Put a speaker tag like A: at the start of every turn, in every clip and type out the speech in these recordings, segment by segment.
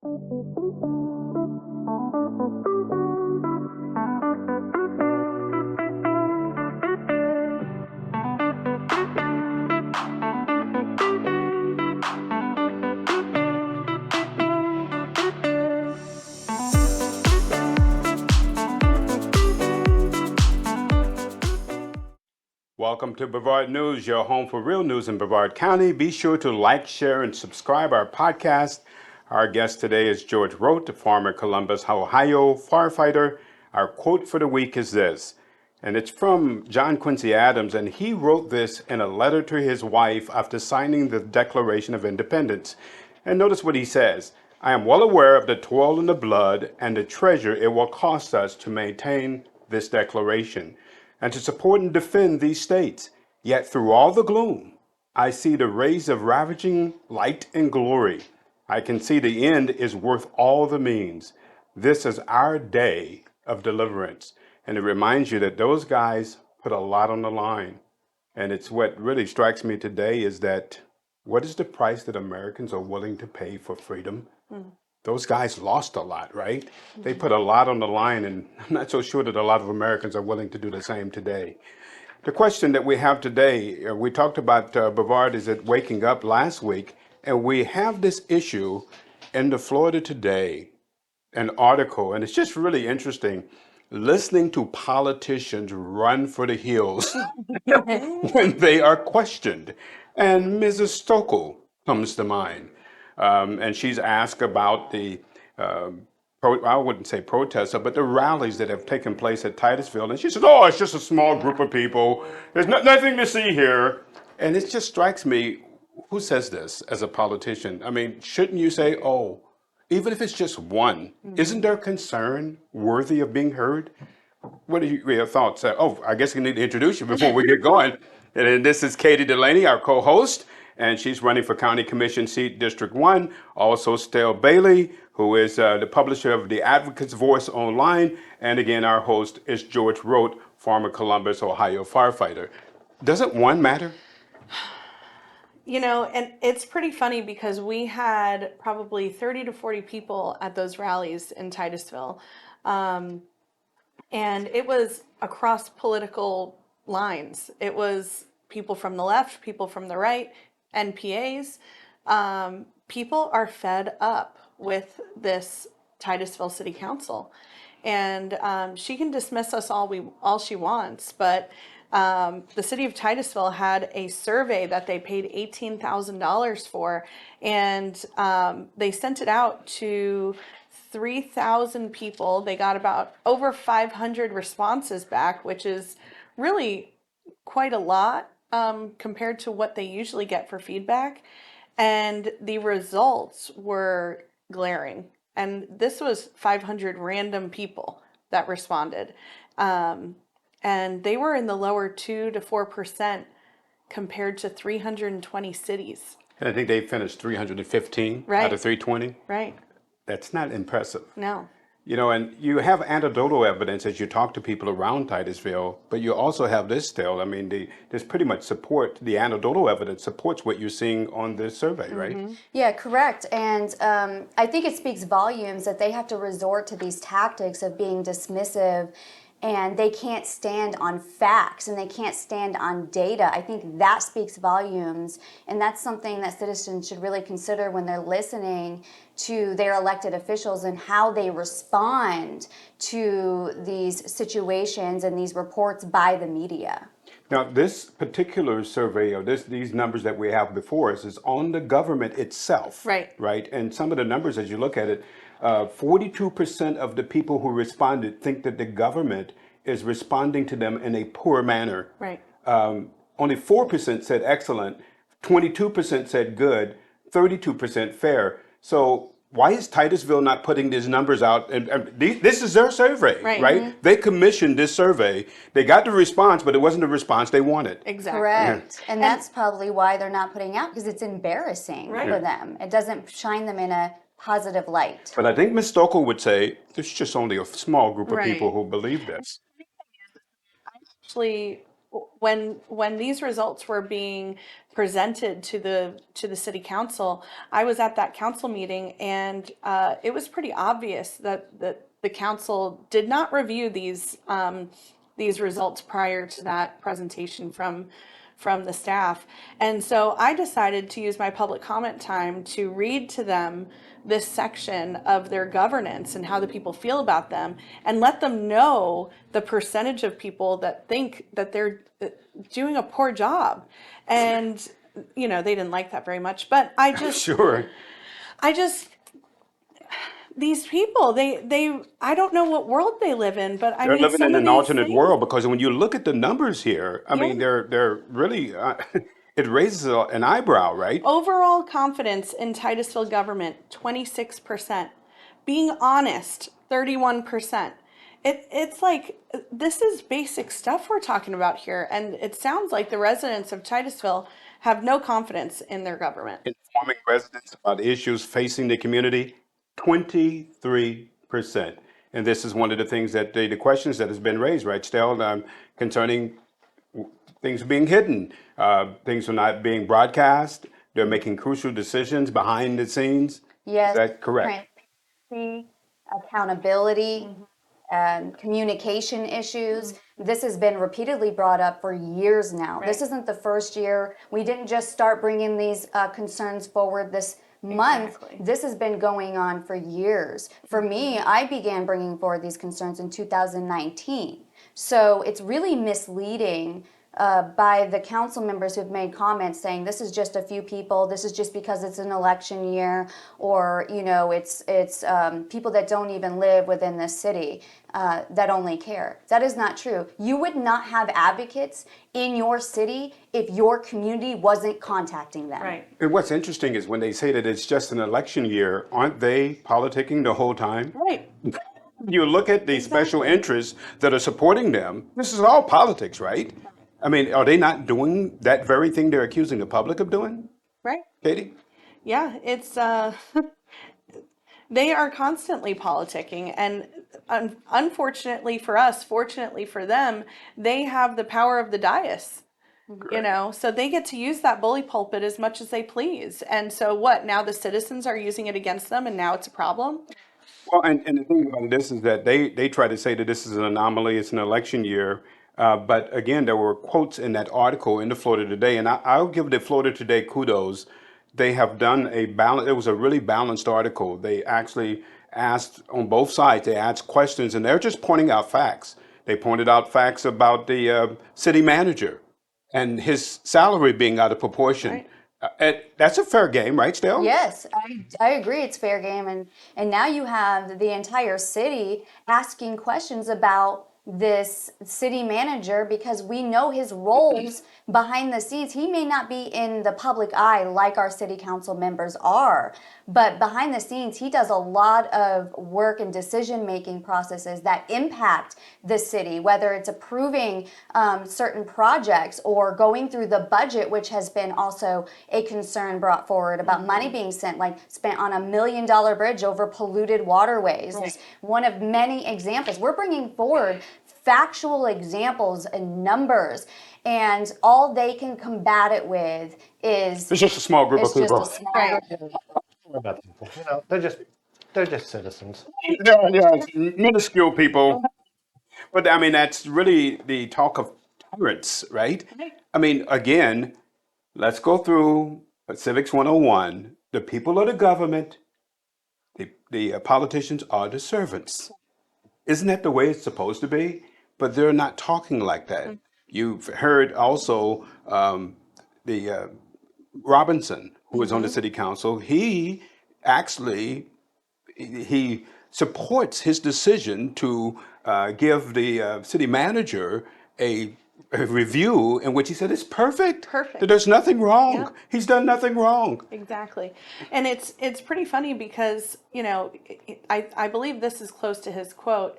A: Welcome to Brevard News, your home for real news in Brevard County. Be sure to like, share, and subscribe our podcast. Our guest today is George Roat, the former Columbus, Ohio firefighter. Our quote for the week is this, and it's from John Quincy Adams, and he wrote this in a letter to his wife after signing the Declaration of Independence. And notice what he says. I am well aware of the toil and the blood and the treasure it will cost us to maintain this declaration and to support and defend these states. Yet through all the gloom, I see the rays of ravaging light and glory. I can see the end is worth all the means. This is our day of deliverance. And it reminds you that those guys put a lot on the line. And it's what really strikes me today is that what is the price that Americans are willing to pay for freedom? Those guys lost a lot, right? They put a lot on the line, and I'm not so sure that a lot of Americans are willing to do the same today. The question that we have today, we talked about Brevard is it waking up last week, and we have this issue in the Florida Today, an article, and it's just really interesting, listening to politicians run for the hills when they are questioned. And Mrs. Stokel comes to mind. And she's asked about the, I wouldn't say protests, but the rallies that have taken place at Titusville. And she says, oh, it's just a small group of people. There's nothing to see here. And it just strikes me, who says this as a politician? I mean, shouldn't you say, oh, even if it's just one, isn't their concern worthy of being heard? What are your thoughts? Oh, I guess we need to introduce you before we get going. And this is Katie Delaney, our co-host, and she's running for County Commission seat District 1. Also, Stell Bailey, who is the publisher of The Advocate's Voice Online. And again, our host is George Roat, former Columbus, Ohio firefighter. Doesn't one matter?
B: You know, and it's pretty funny because we had probably 30 to 40 people at those rallies in Titusville. And it was across political lines. It was people from the left, people from the right, NPAs. People are fed up with this Titusville City Council. And she can dismiss us all she wants, but the city of Titusville had a survey that they paid $18,000 for, and they sent it out to 3,000 people. They got about over 500 responses back, which is really quite a lot compared to what they usually get for feedback. And the results were glaring. And this was 500 random people that responded. And they were in the lower 2 to 4% compared to 320 cities.
A: And I think they finished 315
B: Right.
A: out of 320.
B: Right.
A: That's not impressive.
B: No.
A: You know, and you have anecdotal evidence as you talk to people around Titusville, but you also have this still. I mean, there's pretty much support. The anecdotal evidence supports what you're seeing on this survey, right?
C: Yeah, correct. And I think it speaks volumes that they have to resort to these tactics of being dismissive, and they can't stand on facts and they can't stand on data. I think that speaks volumes, and that's something that citizens should really consider when they're listening to their elected officials and how they respond to these situations and these reports by the media.
A: Now, this particular survey, or these numbers that we have before us, is on the government itself.
B: Right.
A: Right. And some of the numbers, as you look at it, 42% of the people who responded think that the government is responding to them in a poor manner.
B: Right.
A: Only 4% said excellent, 22% said good, 32% fair. So why is Titusville not putting these numbers out? And this is their survey, right? They commissioned this survey. They got the response, but it wasn't the response they wanted.
B: Exactly.
C: Correct. And that's probably why they're not putting out, because it's embarrassing for them. It doesn't shine them in a positive light.
A: But I think Ms. Stokel would say there's just only a small group of people who believe this.
B: Actually when these results were being presented to the city council, I was at that council meeting, and it was pretty obvious that the council did not review these results prior to that presentation from the staff. And so I decided to use my public comment time to read to them this section of their governance and how the people feel about them, and let them know the percentage of people that think that they're doing a poor job. And, they didn't like that very much, but
A: Sure.
B: I just, these people, I don't know what world they live in, but I
A: They're
B: mean,
A: living in
B: some of
A: an
B: these
A: alternate
B: things,
A: world because when you look at the numbers here, I mean,
B: yeah.
A: they're really it raises an eyebrow, right?
B: Overall confidence in Titusville government, 26%. Being honest, 31%. It's like, this is basic stuff we're talking about here. And it sounds like the residents of Titusville have no confidence in their government.
A: Informing residents about issues facing the community, 23%. And this is one of the things that the questions that has been raised, right, Stel, concerning things being hidden, things are not being broadcast. They're making crucial decisions behind the scenes. Is
C: Yes,
A: that correct?
C: transparency, accountability, communication issues. This has been repeatedly brought up for years now. This
B: Right.
C: isn't the first year. We didn't just start bringing these concerns forward this month.
B: Exactly.
C: This has been going on for years. For me, I began bringing forward these concerns in 2019. So it's really misleading by the council members who've made comments saying this is just a few people, this is just because it's an election year, or it's people that don't even live within this city that only care. That is not true. You would not have advocates in your city if your community wasn't contacting them.
B: Right.
A: And what's interesting is when they say that it's just an election year, aren't they politicking the whole time?
B: Right.
A: You look at the special interests that are supporting them, this is all politics, right? I mean, are they not doing that very thing they're accusing the public of doing,
B: Right.
A: Katie?
B: Yeah, it's they are constantly politicking, and unfortunately for us, fortunately for them, they have the power of the dais. So they get to use that bully pulpit as much as they please. And so what? Now the citizens are using it against them, and now it's a problem?
A: Well, and the thing about this is that they try to say that this is an anomaly, it's an election year. But again, there were quotes in that article in the Florida Today, and I'll give the Florida Today kudos. They have done a balance. It was a really balanced article. They actually asked on both sides. They asked questions, and they're just pointing out facts. They pointed out facts about the city manager and his salary being out of proportion.
B: Right.
A: That's a fair game, right, Stell?
C: Yes, I agree it's fair game, and now you have the entire city asking questions about this city manager because we know his roles behind the scenes. He may not be in the public eye like our city council members are, but behind the scenes he does a lot of work and decision making processes that impact the city, whether it's approving certain projects or going through the budget, which has been also a concern brought forward about money being spent on $1 million bridge over polluted waterways.
B: Right.
C: Is one of many examples. We're bringing forward factual examples and numbers, and all they can combat it with is
A: It's just a small group of
C: it's just
A: people.
C: a small
B: Right.
C: group.
D: Worry about people. They're just citizens.
A: Yeah, yeah, it's minuscule people. But I mean, that's really the talk of tyrants, right?
B: Right.
A: I mean, again, let's go through Civics 101. The people are the government, the politicians are the servants. Isn't that the way it's supposed to be? But they're not talking like that. You've heard also the Robinson, who was on the city council, he actually he supports his decision to give the city manager a review in which he said it's perfect.
B: Perfect.
A: That there's nothing wrong.
B: Yeah.
A: He's done nothing wrong.
B: Exactly. And it's pretty funny because, I believe this is close to his quote.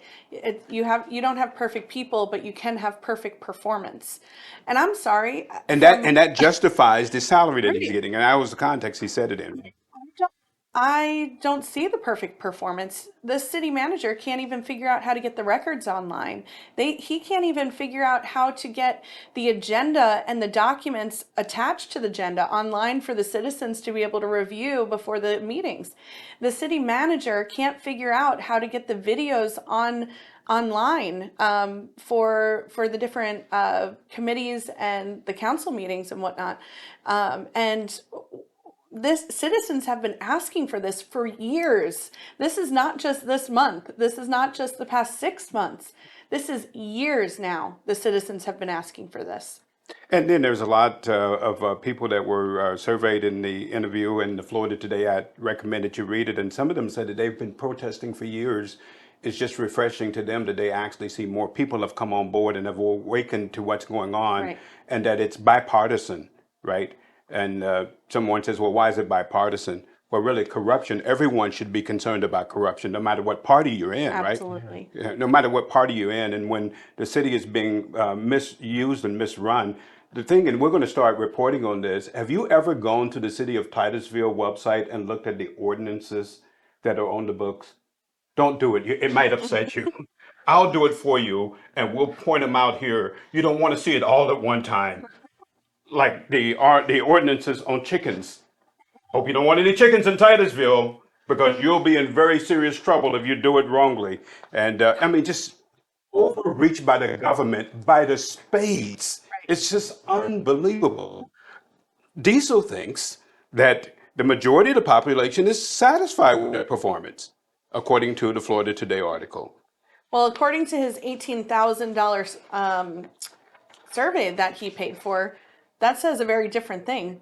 B: You don't have perfect people, but you can have perfect performance. And I'm sorry.
A: And that justifies the salary that he's
B: Right.
A: getting. And that was the context he said it in.
B: I don't see the perfect performance. The city manager can't even figure out how to get the records online. He can't even figure out how to get the agenda and the documents attached to the agenda online for the citizens to be able to review before the meetings. The city manager can't figure out how to get the videos online for the different committees and the council meetings and whatnot. And this citizens have been asking for this for years. This is not just this month. This is not just the past 6 months. This is years now. The citizens have been asking for this.
A: And then there's a lot of people that were surveyed in the interview in the Florida Today. I recommend that you read it. And some of them said that they've been protesting for years. It's just refreshing to them that they actually see more people have come on board and have awakened to what's going on,
B: Right.
A: and that it's bipartisan, right? And someone says, well, why is it bipartisan? Well, really, corruption, everyone should be concerned about corruption, no matter what party you're in, right?
B: Absolutely.
A: Yeah, no matter what party you're in. And when the city is being misused and misrun, the thing, and we're going to start reporting on this, have you ever gone to the city of Titusville website and looked at the ordinances that are on the books? Don't do it. It might upset you. I'll do it for you, and we'll point them out here. You don't want to see it all at one time, like the ordinances on chickens. Hope you don't want any chickens in Titusville, because you'll be in very serious trouble if you do it wrongly. And I mean, just overreach by the government by the spades. It's just unbelievable. Diesel thinks that the majority of the population is satisfied with their performance, according to the Florida Today article.
B: Well, according to his $18,000 survey that he paid for, that says a very different thing.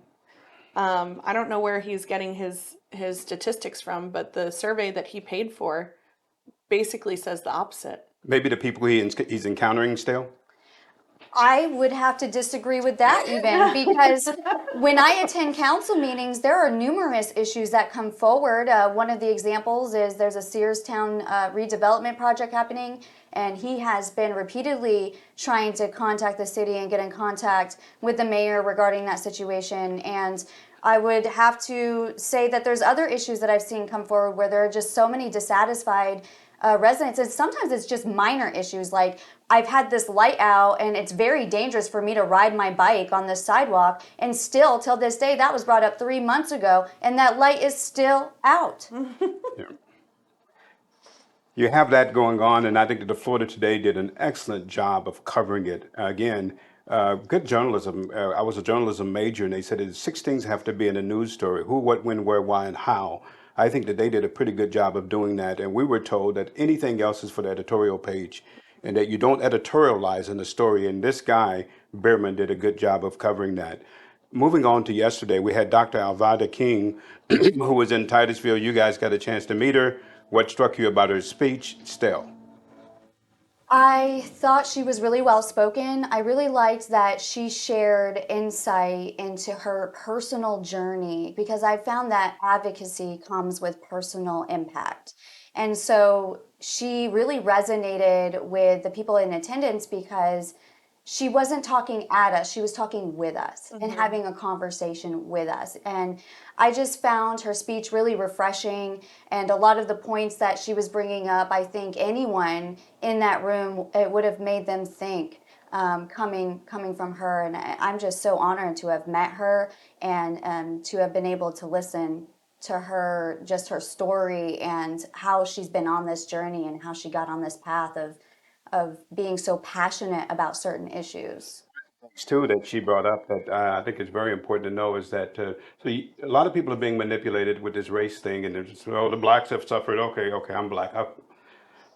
B: I don't know where he's getting his statistics from, but the survey that he paid for basically says the opposite.
A: Maybe the people he's encountering still.
C: I would have to disagree with that even because when I attend council meetings, there are numerous issues that come forward. One of the examples is there's a Searstown redevelopment project happening, and he has been repeatedly trying to contact the city and get in contact with the mayor regarding that situation. And I would have to say that there's other issues that I've seen come forward where there are just so many dissatisfied residents. And sometimes it's just minor issues, like I've had this light out and it's very dangerous for me to ride my bike on this sidewalk, and still till this day, that was brought up 3 months ago, and that light is still out.
A: Yeah. You have that going on, and I think that the Florida Today did an excellent job of covering it. Again, good journalism. I was a journalism major, and they said that 6 things have to be in a news story: who, what, when, where, why, and how. I think that they did a pretty good job of doing that, and we were told that anything else is for the editorial page, and that you don't editorialize in the story. And this guy, Behrman, did a good job of covering that. Moving on to yesterday, we had Dr. Alvada King, who was in Titusville. You guys got a chance to meet her. What struck you about her speech, Stell?
C: I thought she was really well spoken. I really liked that she shared insight into her personal journey, because I found that advocacy comes with personal impact. And so she really resonated with the people in attendance because she wasn't talking at us, she was talking with us and having a conversation with us. And I just found her speech really refreshing, and a lot of the points that she was bringing up, I think anyone in that room, it would have made them think, coming from her. And I'm just so honored to have met her and to have been able to listen to her, just her story and how she's been on this journey and how she got on this path of being so passionate about certain issues.
A: Too, that she brought up that I think is very important to know is that a lot of people are being manipulated with this race thing, and they're just, oh, the blacks have suffered. Okay, I'm black.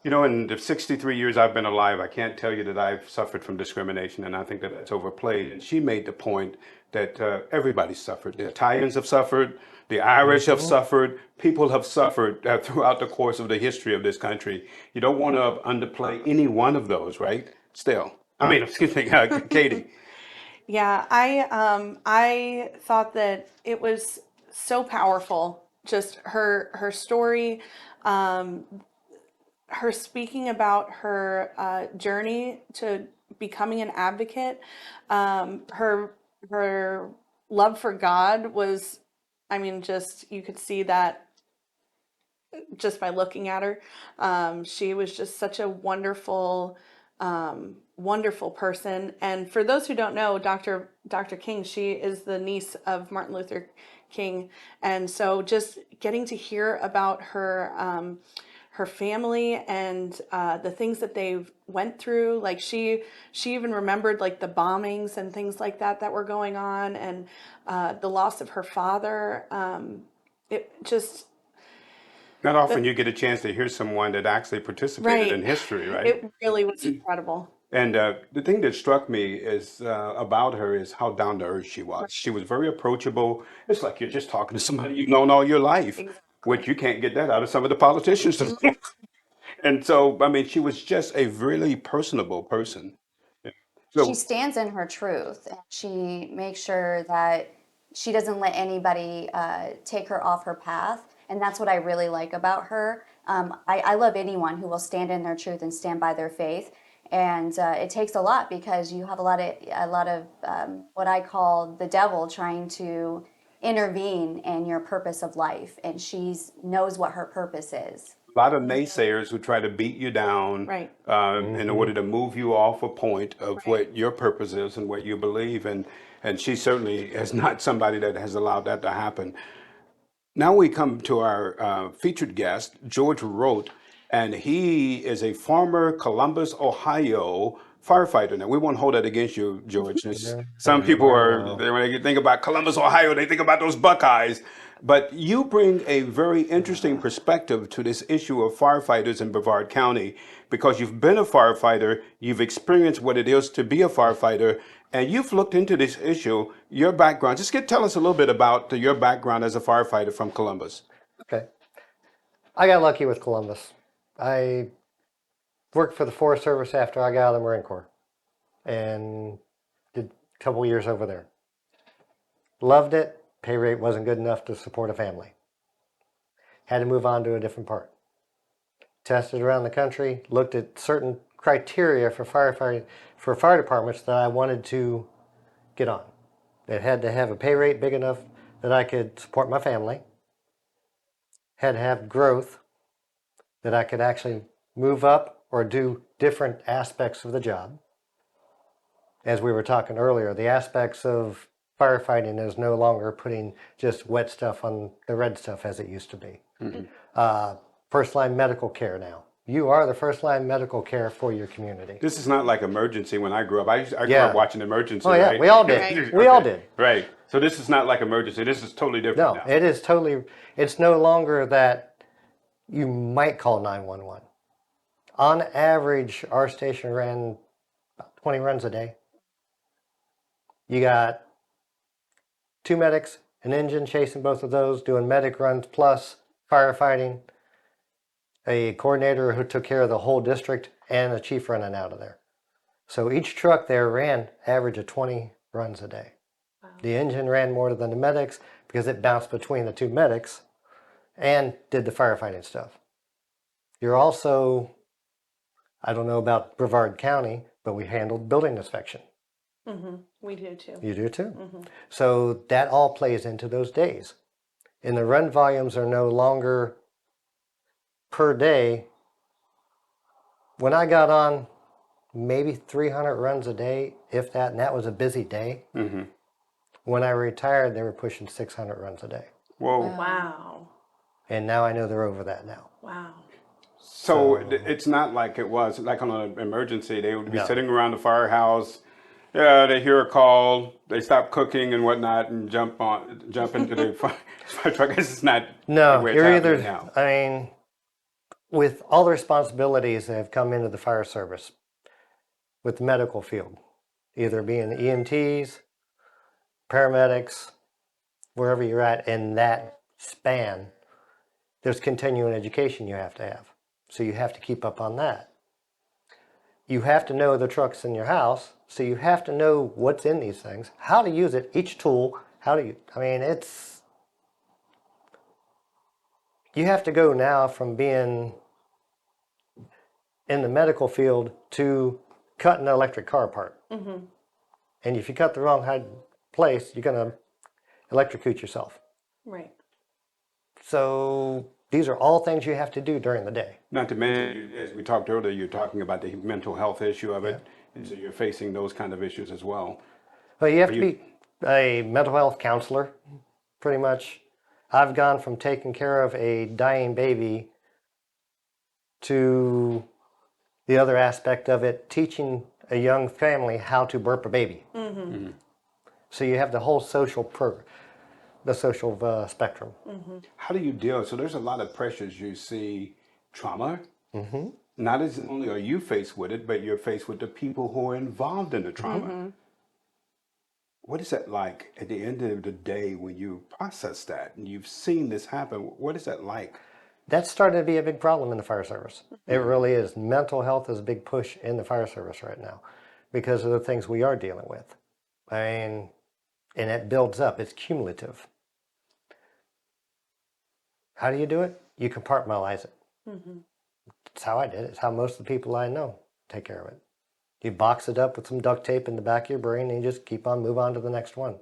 A: You know, in the 63 years I've been alive, I can't tell you that I've suffered from discrimination, and I think that that's overplayed. And she made the point that everybody suffered. The Italians have suffered, the Irish have suffered, people have suffered throughout the course of the history of this country. You don't want to underplay any one of those, right? Still, I mean, excuse me, Katie.
B: Yeah, I thought that it was so powerful. Just her story, her speaking about her journey to becoming an advocate. Her love for God was, I mean, just you could see that just by looking at her. She was just such a wonderful, wonderful person. And for those who don't know, Dr. King, she is the niece of Martin Luther King, and so just getting to hear about her. Her family and the things that they went through, like she even remembered like the bombings and things like that were going on, and the loss of her father. It just
A: Not often you get a chance to hear someone that actually participated in
B: right.
A: history, right?
B: It really was incredible.
A: And the thing that struck me is about her is how down to earth she was. She was very approachable. It's like you're just talking to somebody you've known all your life, which
B: Exactly.
A: you can't get that out of some of the politicians. And so, I mean, she was just a really personable person.
C: She
A: So,
C: stands in her truth, and she makes sure that she doesn't let anybody take her off her path. And that's what I really like about her. I love anyone who will stand in their truth and stand by their faith. And it takes a lot because you have a lot of what I call the devil trying to intervene in your purpose of life, and she knows what her purpose is.
A: a lot of naysayers who try to beat you down
B: Right.
A: in order to move you off a point of
B: Right.
A: what your purpose is and what you believe. And she certainly is not somebody that has allowed that to happen. Now we come to our featured guest, George Roat, and he is a former Columbus, Ohio firefighter. Now we won't hold that against you, George. Some people
D: I
A: are
D: know.
A: when they think about Columbus, Ohio, they think about those Buckeyes. But you bring a very interesting perspective to this issue of firefighters in Brevard County because you've been a firefighter, you've experienced what it is to be a firefighter, and you've looked into this issue, your background. Tell us a little bit about your background as a firefighter from Columbus.
D: Okay. I got lucky with Columbus. I worked for the Forest Service after I got out of the Marine Corps and did a couple years over there. Loved it. Pay rate wasn't good enough to support a family. Had to move on to a different part. Tested around the country, looked at certain criteria for firefighting for fire departments that I wanted to get on. It had to have a pay rate big enough that I could support my family. Had to have growth that I could actually move up or do different aspects of the job. As we were talking earlier, the aspects of firefighting is no longer putting just wet stuff on the red stuff as it used to be. First line medical care now. You are the first line medical care for your community.
A: This is not like emergency when I grew up. I grew
D: Yeah.
A: up watching emergency,
D: Oh yeah,
A: right?
D: we all did.
B: Right.
D: We all
A: Okay.
D: did.
A: Right. So this is not like emergency. This is totally different
D: No,
A: now.
D: it is totally, it's no longer that you might call 911. On average, our station ran about 20 runs a day. You got 2 medics, an engine chasing both of those, doing medic runs plus firefighting, a coordinator who took care of the whole district, and a chief running out of there. So each truck there ran average of 20 runs a day. The engine ran more than the medics because it bounced between the 2 medics and did the firefighting stuff. You're also, I don't know about Brevard County, but we handled building inspection.
B: We do too.
D: You do too. So that all plays into those days. And the run volumes are no longer per day. When I got on, maybe 300 runs a day, if that, and that was a busy day. When I retired, they were pushing 600 runs a day.
A: Whoa.
B: Wow.
D: And now I know they're over that now.
B: Wow.
A: So it's not like it was like on an emergency. They would be
D: No.
A: sitting around the firehouse. Yeah, they hear a call. They stop cooking and whatnot and jump into the fire truck. This is not the
D: No,
A: way it's
D: you're
A: happening
D: either,
A: now.
D: I mean, with all the responsibilities that have come into the fire service, with the medical field, either being EMTs, paramedics, wherever you're at in that span, there's continuing education you have to have. So you have to keep up on that. You have to know the trucks in your house, so you have to know what's in these things, how to use it, each tool, you have to go now from being in the medical field to cutting an electric car apart. And if you cut the wrong place, you're going to electrocute yourself.
B: Right.
D: So These are all things you have to do during the day.
A: Not to mention, as we talked earlier, you're talking about the mental health issue of it, and so you're facing those kind of issues as well.
D: But you have
A: Are
D: to
A: you-
D: be a mental health counselor, pretty much. I've gone from taking care of a dying baby to the other aspect of it, teaching a young family how to burp a baby. So you have the whole the social spectrum.
A: How do you deal? So there's a lot of pressures you see, trauma. Not as only are you faced with it, but you're faced with the people who are involved in the trauma. What is that like at the end of the day when you process that and you've seen this happen? What is that like?
D: That's starting to be a big problem in the fire service. It really is. Mental health is a big push in the fire service right now because of the things we are dealing with. I mean, and it builds up. It's cumulative. How do you do it? You compartmentalize it. That's how I did it. It's how most of the people I know take care of it. You box it up with some duct tape in the back of your brain and you just keep on, move on to the next one.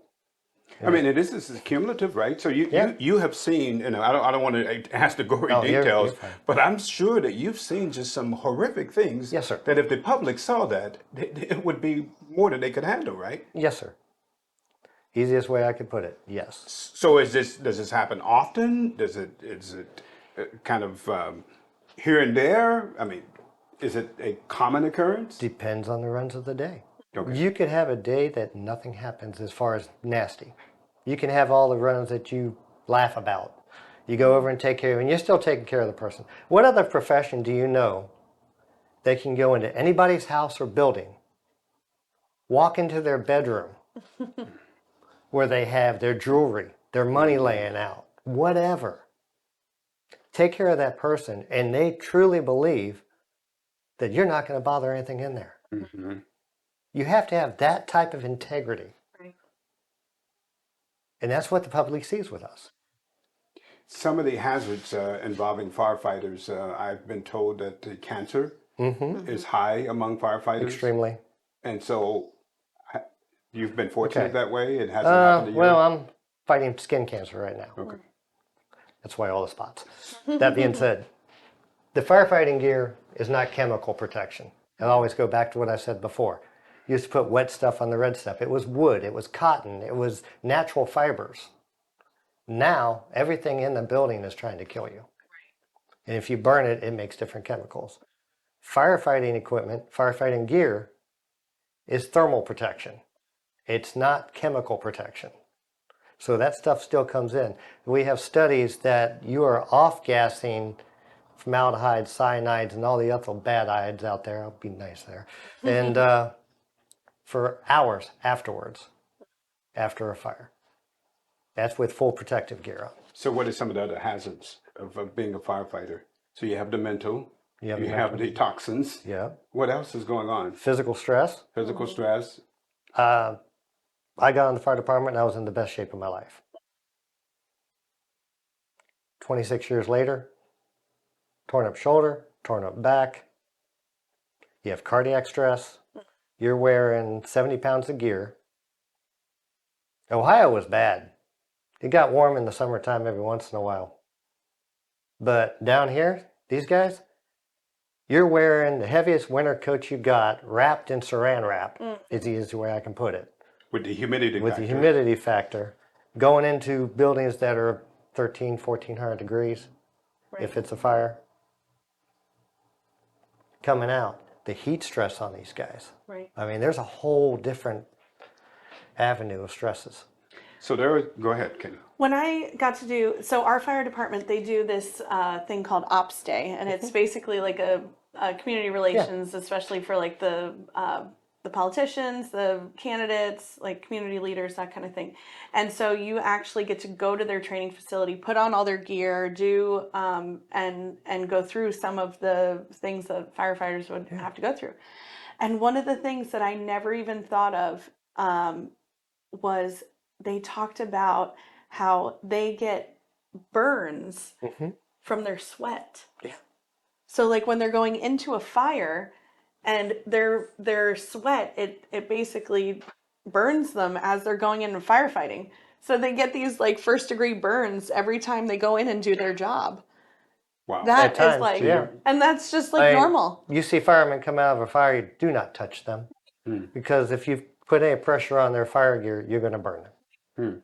A: I mean, this is cumulative, right? So you have seen, I don't want to ask the gory
D: No, you're
A: details,
D: fine.
A: but I'm sure that you've seen just some horrific things.
D: Yes, sir.
A: That if the public saw that, it would be more than they could handle, right?
D: Yes, sir. Easiest way I could put it, yes.
A: So does this happen often? Is it kind of here and there? I mean, is it a common occurrence?
D: Depends on the runs of the day.
A: Okay.
D: You could have a day that nothing happens as far as nasty. You can have all the runs that you laugh about. You go over and take care of, and you're still taking care of the person. What other profession do you know that can go into anybody's house or building, walk into their bedroom where they have their jewelry, their money laying out, whatever, take care of that person, and they truly believe that you're not going to bother anything in there? You have to have that type of integrity.
B: Right.
D: And that's what the public sees with us.
A: Some of the hazards involving firefighters, I've been told that the cancer is high among firefighters.
D: Extremely.
A: And so you've been fortunate
D: Okay.
A: that way? It hasn't happened to you?
D: Well, I'm fighting skin cancer right now.
A: Okay.
D: That's why all the spots. That being said, the firefighting gear is not chemical protection. I'll always go back to what I said before. You used to put wet stuff on the red stuff. It was wood, it was cotton, it was natural fibers. Now, everything in the building is trying to kill you. And if you burn it, it makes different chemicals. Firefighting equipment, firefighting gear, is thermal protection. It's not chemical protection. So that stuff still comes in. We have studies that you are off-gassing formaldehyde, cyanides, and all the other bad ides out there. I'll be nice there. And for hours afterwards, after a fire. That's with full protective gear on.
A: So what are some of the other hazards of being a firefighter? So you have the mental,
D: You have
A: you
D: the
A: have the toxins.
D: Yeah.
A: What else is going on?
D: Physical stress.
A: Physical stress.
D: I got in the fire department and I was in the best shape of my life. 26 years later, torn up shoulder, torn up back. You have cardiac stress. You're wearing 70 pounds of gear. Ohio was bad. It got warm in the summertime every once in a while. But down here, these guys, you're wearing the heaviest winter coat you got, wrapped in saran wrap, is the easiest way I can put it.
A: With the humidity
D: With
A: factor.
D: the humidity factor, going into buildings that are 1,400 degrees, if it's a fire. Coming out, the heat stress on these guys.
B: Right.
D: I mean, there's a whole different avenue of stresses.
A: So go ahead, Kenny.
B: When I got to do, so our fire department, they do this thing called Ops Day, and it's basically like a community relations, especially for like the politicians, the candidates, like community leaders, that kind of thing. And so you actually get to go to their training facility, put on all their gear, do and go through some of the things that firefighters would have to go through. And one of the things that I never even thought of was they talked about how they get burns from their sweat.
D: Yeah.
B: So like when they're going into a fire and their sweat, it basically burns them as they're going into firefighting. So they get these like first degree burns every time they go in and do their job.
A: Wow.
B: That
D: At
B: is
D: times,
B: like,
D: yeah.
B: and that's just like
D: I mean,
B: normal.
D: You see firemen come out of a fire, you do not touch them. Because if you put any pressure on their fire gear, you're going to burn them.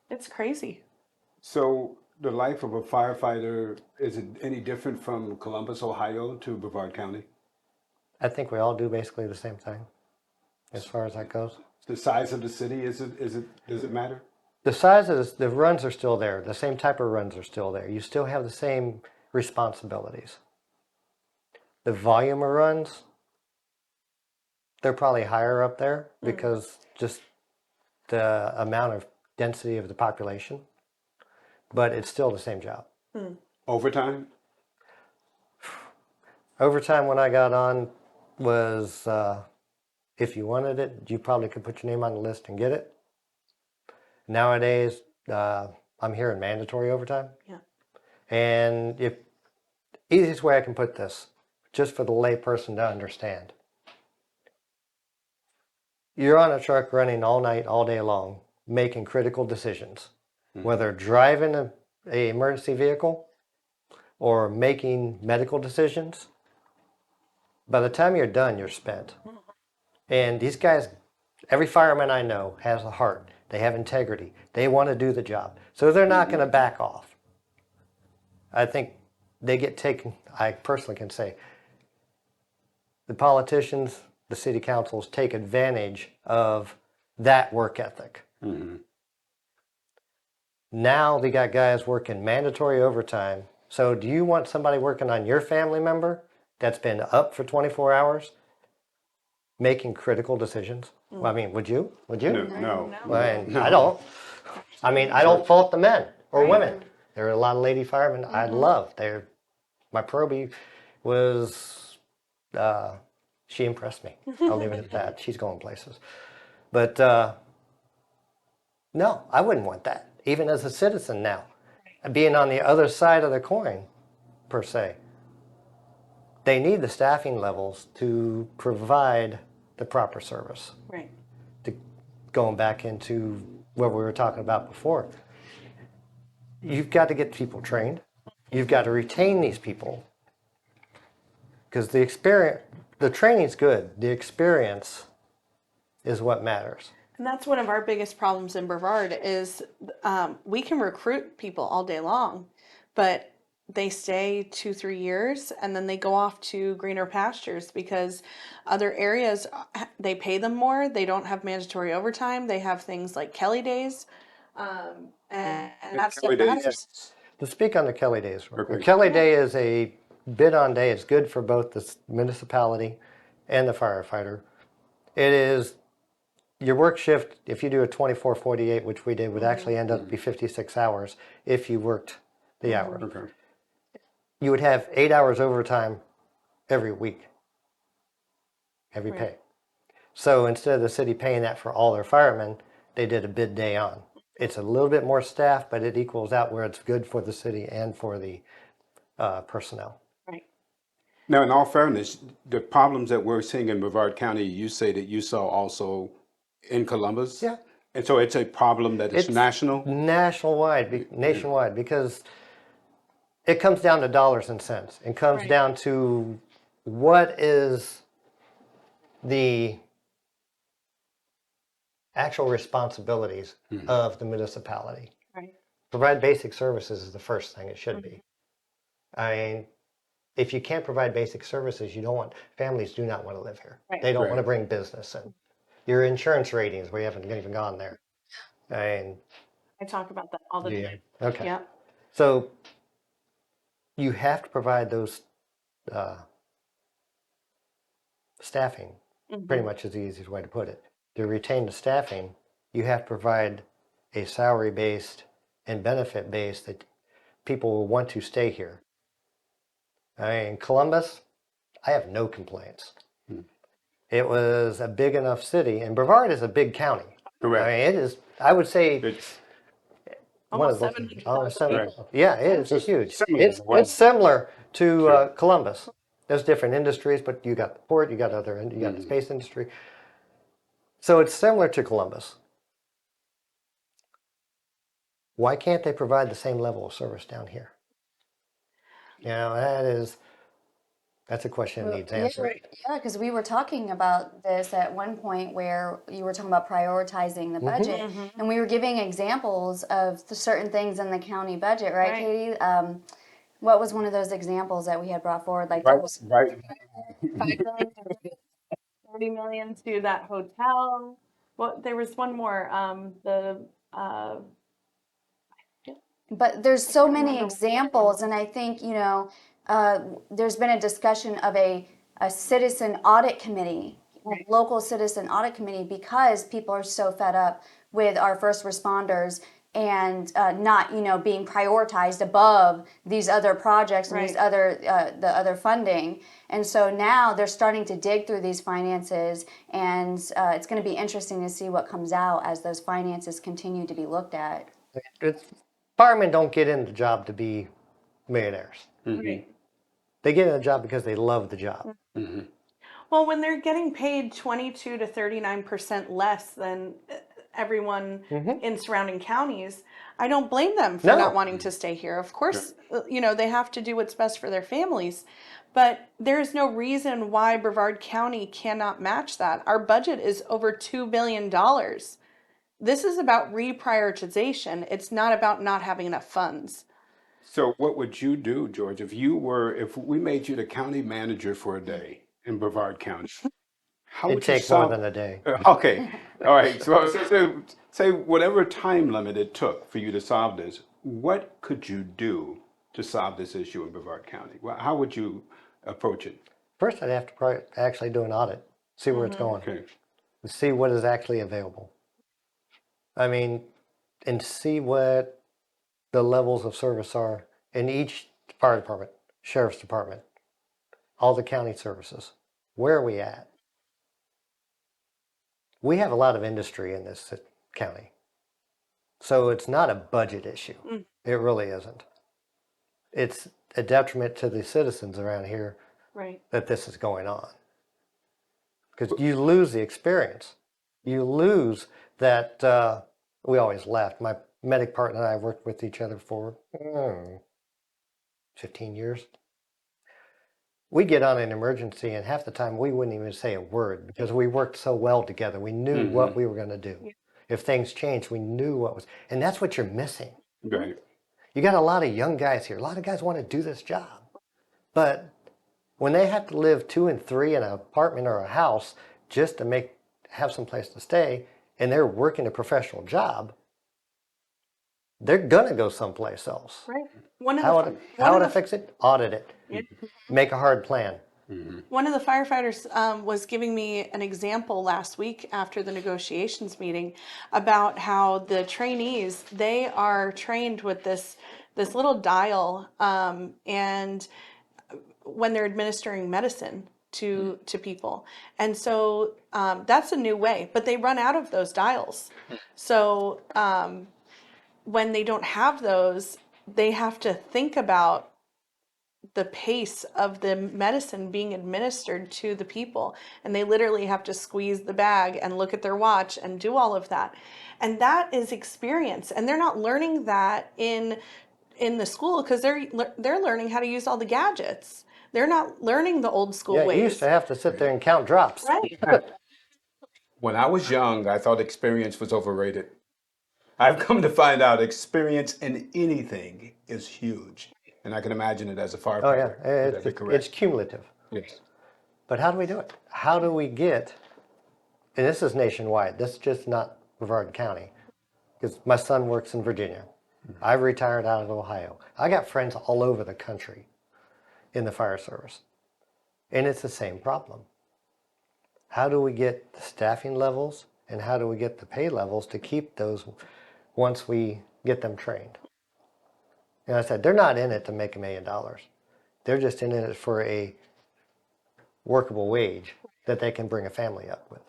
B: It's crazy.
A: So the life of a firefighter, is it any different from Columbus, Ohio to Brevard County?
D: I think we all do basically the same thing as far as that goes.
A: The size of the city, does it matter?
D: The size of the runs are still there. The same type of runs are still there. You still have the same responsibilities. The volume of runs, they're probably higher up there because just the amount of density of the population, but it's still the same job.
A: Overtime?
D: Overtime when I got on was if you wanted it, you probably could put your name on the list and get it. Nowadays, I'm hearing mandatory overtime.
B: Yeah.
D: And if easiest way I can put this, just for the lay person to understand. You're on a truck running all night, all day long, making critical decisions, whether driving a emergency vehicle or making medical decisions. By the time you're done, you're spent. And these guys, every fireman I know has a heart. They have integrity. They want to do the job. So they're not going to back off. I think they get taken, I personally can say, the politicians, the city councils take advantage of that work ethic. Now they got guys working mandatory overtime. So do you want somebody working on your family member that's been up for 24 hours making critical decisions? Well, I mean, would you? Would you?
A: No.
D: Well, I don't. I mean, I don't fault the men or women. There are a lot of lady firemen I love. My probie was, she impressed me. I'll leave it at that. She's going places. But no, I wouldn't want that. Even as a citizen now, being on the other side of the coin, per se, they need the staffing levels to provide the proper service.
B: Right.
D: Going back into what we were talking about before, you've got to get people trained. You've got to retain these people because the training's good. The experience is what matters.
B: And that's one of our biggest problems in Brevard is we can recruit people all day long, but they stay 2-3 years and then they go off to greener pastures because other areas they pay them more. They don't have mandatory overtime. They have things like Kelly days, and that stuff
A: Kelly days.
B: matters.
D: To speak on the Kelly Days, real quick.
A: Okay.
D: Kelly Day is a bid-on day. It's good for both the municipality and the firefighter. It is your work shift. If you do a 24/48, which we did, would actually end up to be 56 hours if you worked the hours.
A: Okay.
D: You would have 8 hours overtime every week, every
B: Right.
D: pay. So instead of the city paying that for all their firemen, they did a bid day on. It's a little bit more staff, but it equals out where it's good for the city and for the personnel.
B: Right.
A: Now, in all fairness, the problems that we're seeing in Brevard County, you say that you saw also in Columbus?
D: Yeah.
A: And so it's a problem that is
D: It's
A: national?
D: nationwide, because it comes down to dollars and cents. It comes
B: Right.
D: down to what is the actual responsibilities of the municipality.
B: Right.
D: Provide basic services is the first thing it should be. I mean, if you can't provide basic services, families do not want to live here.
B: Right.
D: They don't
A: Right.
D: want to bring business in. Your insurance ratings, we haven't even gone there. I mean,
B: I talk about that all the time.
D: okay.
B: Yeah.
D: So you have to provide those staffing, pretty much is the easiest way to put it. To retain the staffing, you have to provide a salary-based and benefit-based that people will want to stay here. I mean, Columbus, I have no complaints. It was a big enough city, and Brevard is a big county.
A: Correct.
D: I mean, it is, I would say,
A: It's
B: Almost
D: one of
B: 700,000
D: the-
B: people.
D: yeah, it is huge.
A: similar
D: It's
A: to what-
D: similar to
A: Sure.
D: Columbus. There's different industries, but you got the port, you got you got the space industry. So it's similar to Columbus. Why can't they provide the same level of service down here? That's a question that needs
C: Yeah,
D: answered.
C: yeah, because we were talking about this at one point where you were talking about prioritizing the budget, and we were giving examples of the certain things in the county budget, right,
B: Right.
C: Katie? What was one of those examples that we had brought forward? Like there
A: Right,
C: was
A: right.
B: 5 million, 30 million to that hotel. Well, there was one more. Uh,
C: But there's so
B: can't
C: many
B: remember.
C: examples, and I think, there's been a discussion of a citizen audit committee,
B: Right.
C: local citizen audit committee, because people are so fed up with our first responders and not, being prioritized above these other projects and these
B: Right.
C: other the other funding. And so now they're starting to dig through these finances, and it's going to be interesting to see what comes out as those finances continue to be looked at.
D: It's, firemen don't get in the job to be millionaires.
B: Right.
D: They get in the job because they love the job.
B: Well, when they're getting paid 22 to 39% less than everyone in surrounding counties, I don't blame them for not
D: No.
B: wanting to stay here. Of course, they have to do what's best for their families, but there's no reason why Brevard County cannot match that. Our budget is over $2 billion. This is about reprioritization. It's not about not having enough funds.
A: So what would you do, George, if we made you the county manager for a day in Brevard County? How
D: It'd
A: would you
D: take more
A: solve?
D: than a day.
A: Okay, all right. So say whatever time limit it took for you to solve this, what could you do to solve this issue in Brevard County? Well, how would you approach it?
D: First, I'd have to probably actually do an audit, see where it's going,
A: Okay.
D: see what is actually available. I mean, and see what the levels of service are in each fire department, sheriff's department, all the county services. Where are we at? We have a lot of industry in this county. So it's not a budget issue. It really isn't. It's a detriment to the citizens around here
B: Right.
D: that this is going on. Because you lose the experience. You lose that, we always laughed. My medic partner and I worked with each other for 15 years. We get on an emergency, and half the time we wouldn't even say a word because we worked so well together. We knew what we were going to do. If things changed, we knew what was, and that's what you're missing.
A: Right.
D: You got a lot of young guys here. A lot of guys want to do this job. But when they have to live 2 and 3 in an apartment or a house just to have some place to stay, and they're working a professional job, they're gonna go someplace else.
B: Right. One of
D: How
B: the
D: would
B: one
D: how
B: of
D: would I
B: the
D: fix it? Audit it. Make a hard plan.
B: One of the firefighters was giving me an example last week after the negotiations meeting about how the trainees, they are trained with this little dial, and when they're administering medicine to people, and so that's a new way. But they run out of those dials, so when they don't have those, they have to think about the pace of the medicine being administered to the people, and they literally have to squeeze the bag and look at their watch and do all of that, and that is experience, and they're not learning that in the school because they're learning how to use all the gadgets. They're not learning the old school
D: Yeah, you used
B: ways.
D: to have to sit there and count drops.
B: Right.
A: When I was young, I thought experience was overrated. I've come to find out experience in anything is huge. And I can imagine it as a
D: Oh yeah,
A: firefighter. Would that be
D: it's
A: correct?
D: cumulative.
A: Yes.
D: But how do we do it? How do we get, and this is nationwide, this is just not Brevard County, because my son works in Virginia. I've retired out of Ohio. I got friends all over the country in the fire service. And it's the same problem. How do we get the staffing levels and how do we get the pay levels to keep those once we get them trained? And I said, they're not in it to make $1 million. They're just in it for a workable wage that they can bring a family up with.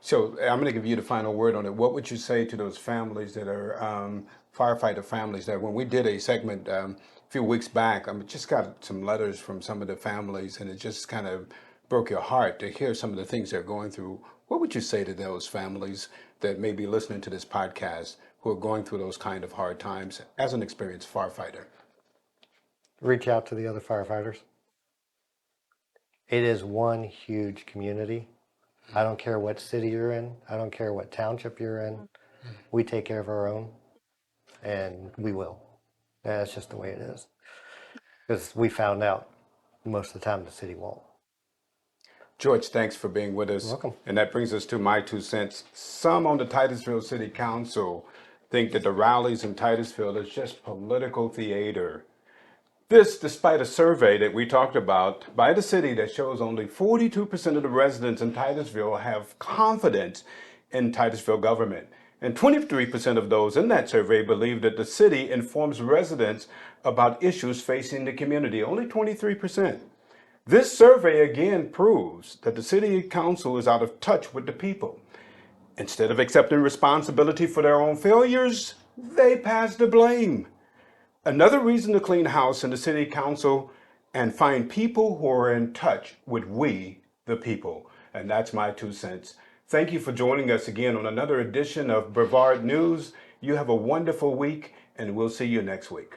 A: So I'm going to give you the final word on it. What would you say to those families that are firefighter families that when we did a segment a few weeks back, I just got some letters from some of the families and it just kind of broke your heart to hear some of the things they're going through. What would you say to those families that may be listening to this podcast who are going through those kind of hard times as an experienced firefighter?
D: reach out to the other firefighters. It is one huge community. I don't care what city you're in. I don't care what township you're in. We take care of our own, and we will. That's just the way it is. Because we found out most of the time the city won't.
A: George, thanks for being with us.
D: You're welcome.
A: And that brings us to my 2 cents. Some on the Titusville City Council think that the rallies in Titusville is just political theater. This, despite a survey that we talked about by the city that shows only 42% of the residents in Titusville have confidence in Titusville government. And 23% of those in that survey believe that the city informs residents about issues facing the community. Only 23%. This survey again proves that the city council is out of touch with the people. Instead of accepting responsibility for their own failures, they pass the blame. Another reason to clean house in the city council and find people who are in touch with we, the people. And that's my 2 cents. Thank you for joining us again on another edition of Brevard News. You have a wonderful week, and we'll see you next week.